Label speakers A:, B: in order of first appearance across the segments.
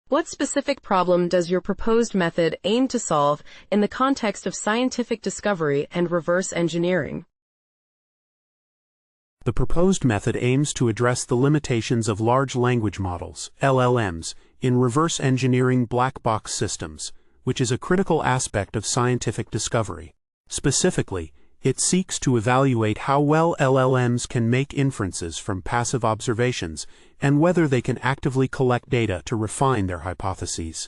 A: What specific problem does your proposed method aim to solve in the context of scientific discovery and reverse engineering?
B: The proposed method aims to address the limitations of large language models, LLMs, in reverse engineering black box systems, which is a critical aspect of scientific discovery. Specifically, it seeks to evaluate how well LLMs can make inferences from passive observations and whether they can actively collect data to refine their hypotheses.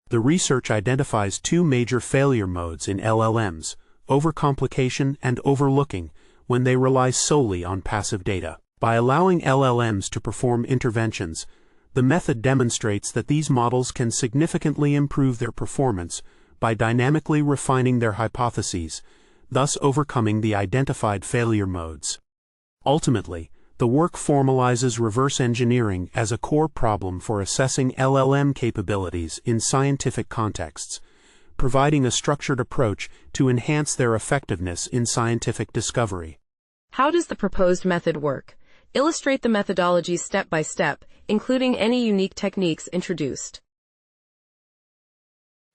B: The research identifies two major failure modes in LLMs, overcomplication and overlooking, when they rely solely on passive data. By allowing LLMs to perform interventions, the method demonstrates that these models can significantly improve their performance by dynamically refining their hypotheses, thus overcoming the identified failure modes. Ultimately, the work formalizes reverse engineering as a core problem for assessing LLM capabilities in scientific contexts, providing a structured approach to enhance their effectiveness in scientific discovery.
A: How does the proposed method work? Illustrate the methodology step by step, including any unique techniques introduced.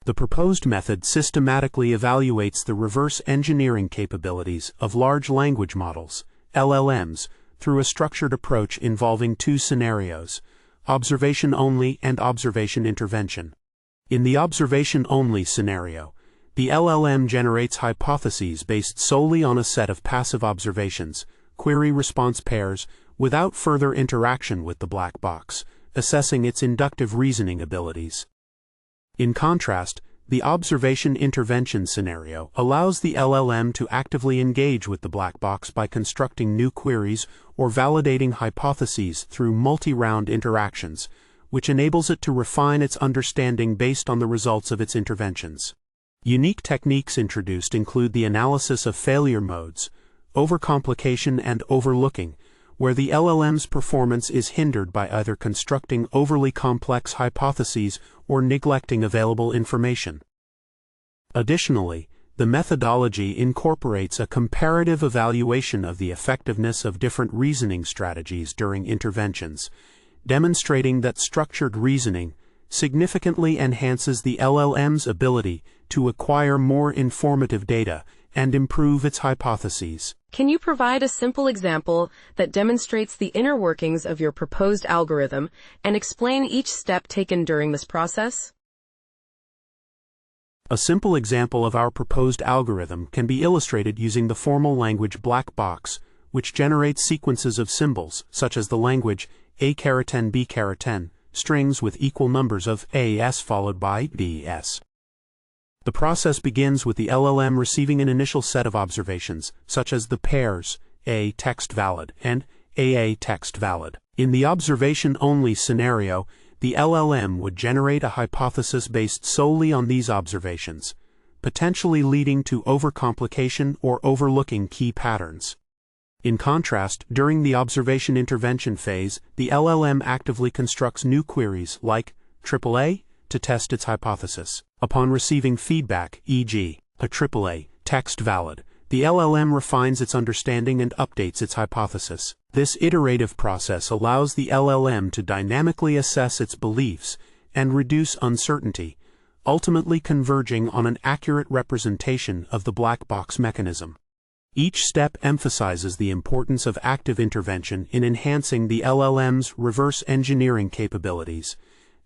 B: The proposed method systematically evaluates the reverse engineering capabilities of large language models, LLMs, through a structured approach involving two scenarios: observation-only and observation intervention. In the observation-only scenario, the LLM generates hypotheses based solely on a set of passive observations, query-response pairs, without further interaction with the black box, assessing its inductive reasoning abilities. In contrast, the observation-intervention scenario allows the LLM to actively engage with the black box by constructing new queries or validating hypotheses through multi-round interactions, which enables it to refine its understanding based on the results of its interventions. Unique techniques introduced include the analysis of failure modes, overcomplication and overlooking, where the LLM's performance is hindered by either constructing overly complex hypotheses or neglecting available information. Additionally, the methodology incorporates a comparative evaluation of the effectiveness of different reasoning strategies during interventions, demonstrating that structured reasoning significantly enhances the LLM's ability to acquire more informative data and improve its hypotheses.
A: Can you provide a simple example that demonstrates the inner workings of your proposed algorithm and explain each step taken during this process?
B: A simple example of our proposed algorithm can be illustrated using the formal language black box, which generates sequences of symbols, such as the language A-B, strings with equal numbers of AS followed by BS. The process begins with the LLM receiving an initial set of observations, such as the pairs A text valid and AA text valid. In the observation-only scenario, the LLM would generate a hypothesis based solely on these observations, potentially leading to overcomplication or overlooking key patterns. In contrast, during the observation-intervention phase, the LLM actively constructs new queries like AAA to test its hypothesis. Upon receiving feedback, e.g., a AAA text valid, the LLM refines its understanding and updates its hypothesis. This iterative process allows the LLM to dynamically assess its beliefs and reduce uncertainty, ultimately converging on an accurate representation of the black box mechanism. Each step emphasizes the importance of active intervention in enhancing the LLM's reverse engineering capabilities,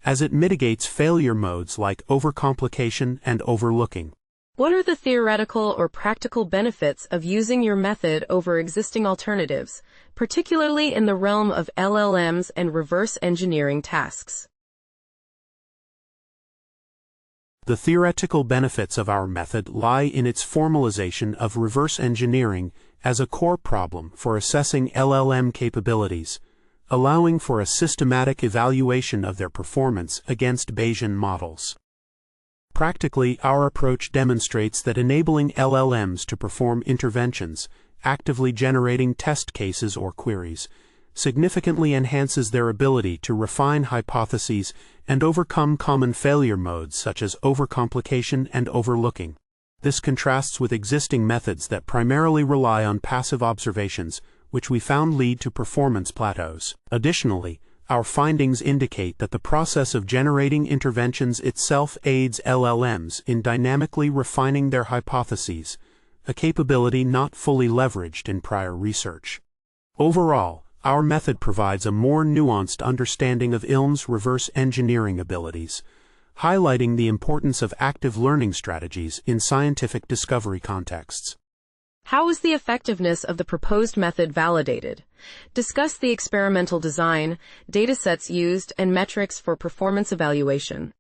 B: as it mitigates failure modes like overcomplication and overlooking.
A: What are the theoretical or practical benefits of using your method over existing alternatives, particularly in the realm of LLMs and reverse engineering tasks?
B: The theoretical benefits of our method lie in its formalization of reverse engineering as a core problem for assessing LLM capabilities, allowing for a systematic evaluation of their performance against Bayesian models. Practically, our approach demonstrates that enabling LLMs to perform interventions, actively generating test cases or queries, significantly enhances their ability to refine hypotheses and overcome common failure modes such as overcomplication and overlooking. This contrasts with existing methods that primarily rely on passive observations, which we found lead to performance plateaus. Additionally, our findings indicate that the process of generating interventions itself aids LLMs in dynamically refining their hypotheses, a capability not fully leveraged in prior research. Overall, our method provides a more nuanced understanding of LLMs' reverse engineering abilities, highlighting the importance of active learning strategies in scientific discovery contexts.
A: How is the effectiveness of the proposed method validated? Discuss the experimental design, datasets used, and metrics for performance evaluation.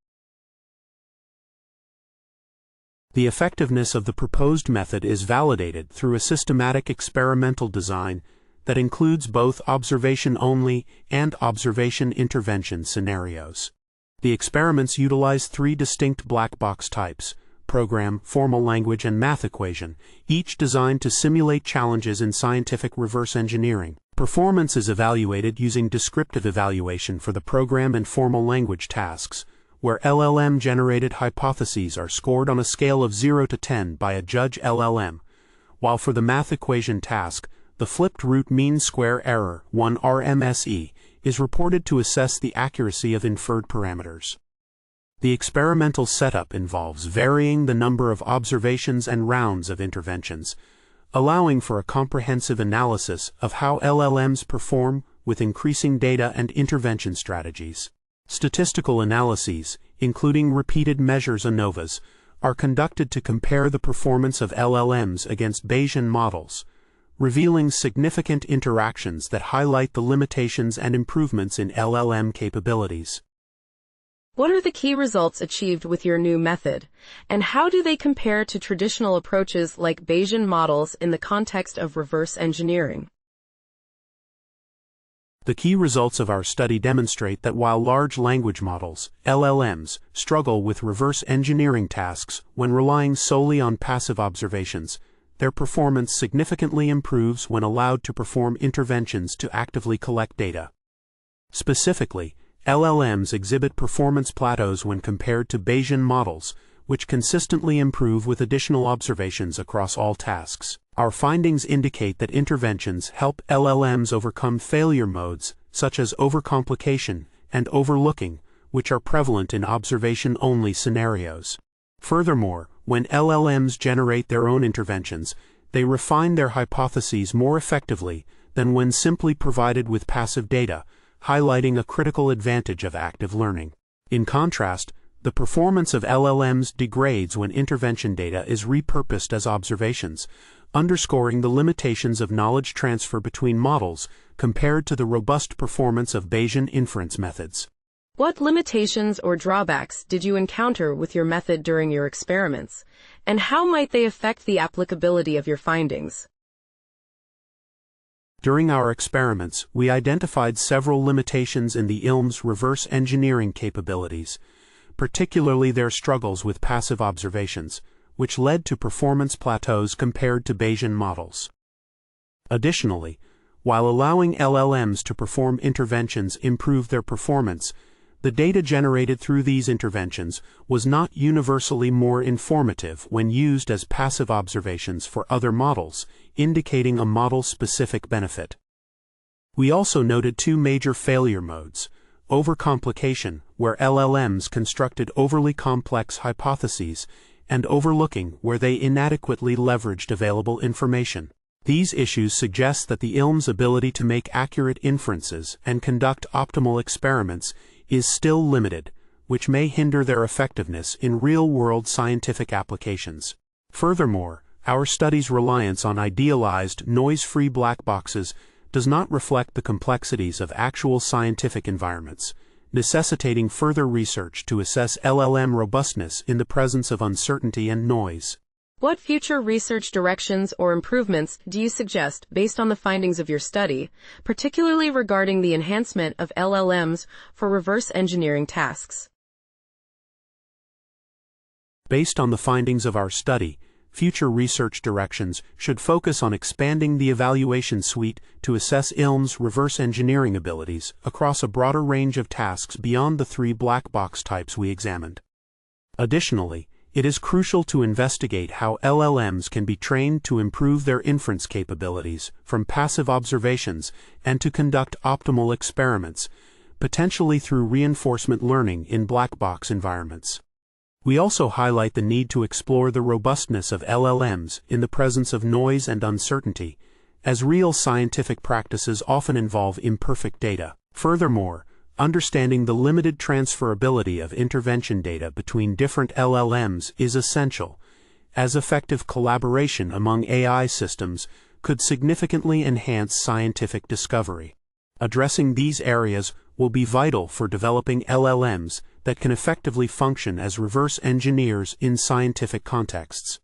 B: The effectiveness of the proposed method is validated through a systematic experimental design that includes both observation-only and observation-intervention scenarios. The experiments utilize three distinct black box types: program, formal language, and math equation, each designed to simulate challenges in scientific reverse engineering. Performance is evaluated using descriptive evaluation for the program and formal language tasks, where LLM-generated hypotheses are scored on a scale of 0 to 10 by a judge LLM, while for the math equation task, the flipped root mean square error, 1 RMSE, is reported to assess the accuracy of inferred parameters. The experimental setup involves varying the number of observations and rounds of interventions, allowing for a comprehensive analysis of how LLMs perform with increasing data and intervention strategies. Statistical analyses, including repeated measures ANOVAs, are conducted to compare the performance of LLMs against Bayesian models, revealing significant interactions that highlight the limitations and improvements in LLM capabilities.
A: What are the key results achieved with your new method, and how do they compare to traditional approaches like Bayesian models in the context of reverse engineering?
B: The key results of our study demonstrate that while large language models, LLMs, struggle with reverse engineering tasks when relying solely on passive observations, their performance significantly improves when allowed to perform interventions to actively collect data. Specifically, LLMs exhibit performance plateaus when compared to Bayesian models, which consistently improve with additional observations across all tasks. Our findings indicate that interventions help LLMs overcome failure modes, such as overcomplication and overlooking, which are prevalent in observation-only scenarios. Furthermore, when LLMs generate their own interventions, they refine their hypotheses more effectively than when simply provided with passive data, highlighting a critical advantage of active learning. In contrast, the performance of LLMs degrades when intervention data is repurposed as observations, underscoring the limitations of knowledge transfer between models compared to the robust performance of Bayesian inference methods.
A: What limitations or drawbacks did you encounter with your method during your experiments, and how might they affect the applicability of your findings?
B: During our experiments, we identified several limitations in the LLM's reverse engineering capabilities, particularly their struggles with passive observations, which led to performance plateaus compared to Bayesian models. Additionally, while allowing LLMs to perform interventions improve their performance, the data generated through these interventions was not universally more informative when used as passive observations for other models, indicating a model-specific benefit. We also noted two major failure modes: overcomplication, where LLMs constructed overly complex hypotheses, and overlooking, where they inadequately leveraged available information. These issues suggest that the LLM's ability to make accurate inferences and conduct optimal experiments is still limited, which may hinder their effectiveness in real-world scientific applications. Furthermore, our study's reliance on idealized, noise-free black boxes does not reflect the complexities of actual scientific environments, necessitating further research to assess LLM robustness in the presence of uncertainty and noise.
A: What future research directions or improvements do you suggest based on the findings of your study, particularly regarding the enhancement of LLMs for reverse engineering tasks?
B: Based on the findings of our study, future research directions should focus on expanding the evaluation suite to assess LLM's reverse engineering abilities across a broader range of tasks beyond the three black box types we examined. Additionally, it is crucial to investigate how LLMs can be trained to improve their inference capabilities from passive observations and to conduct optimal experiments, potentially through reinforcement learning in black box environments. We also highlight the need to explore the robustness of LLMs in the presence of noise and uncertainty, as real scientific practices often involve imperfect data. Furthermore, understanding the limited transferability of intervention data between different LLMs is essential, as effective collaboration among AI systems could significantly enhance scientific discovery. Addressing these areas will be vital for developing LLMs that can effectively function as reverse engineers in scientific contexts.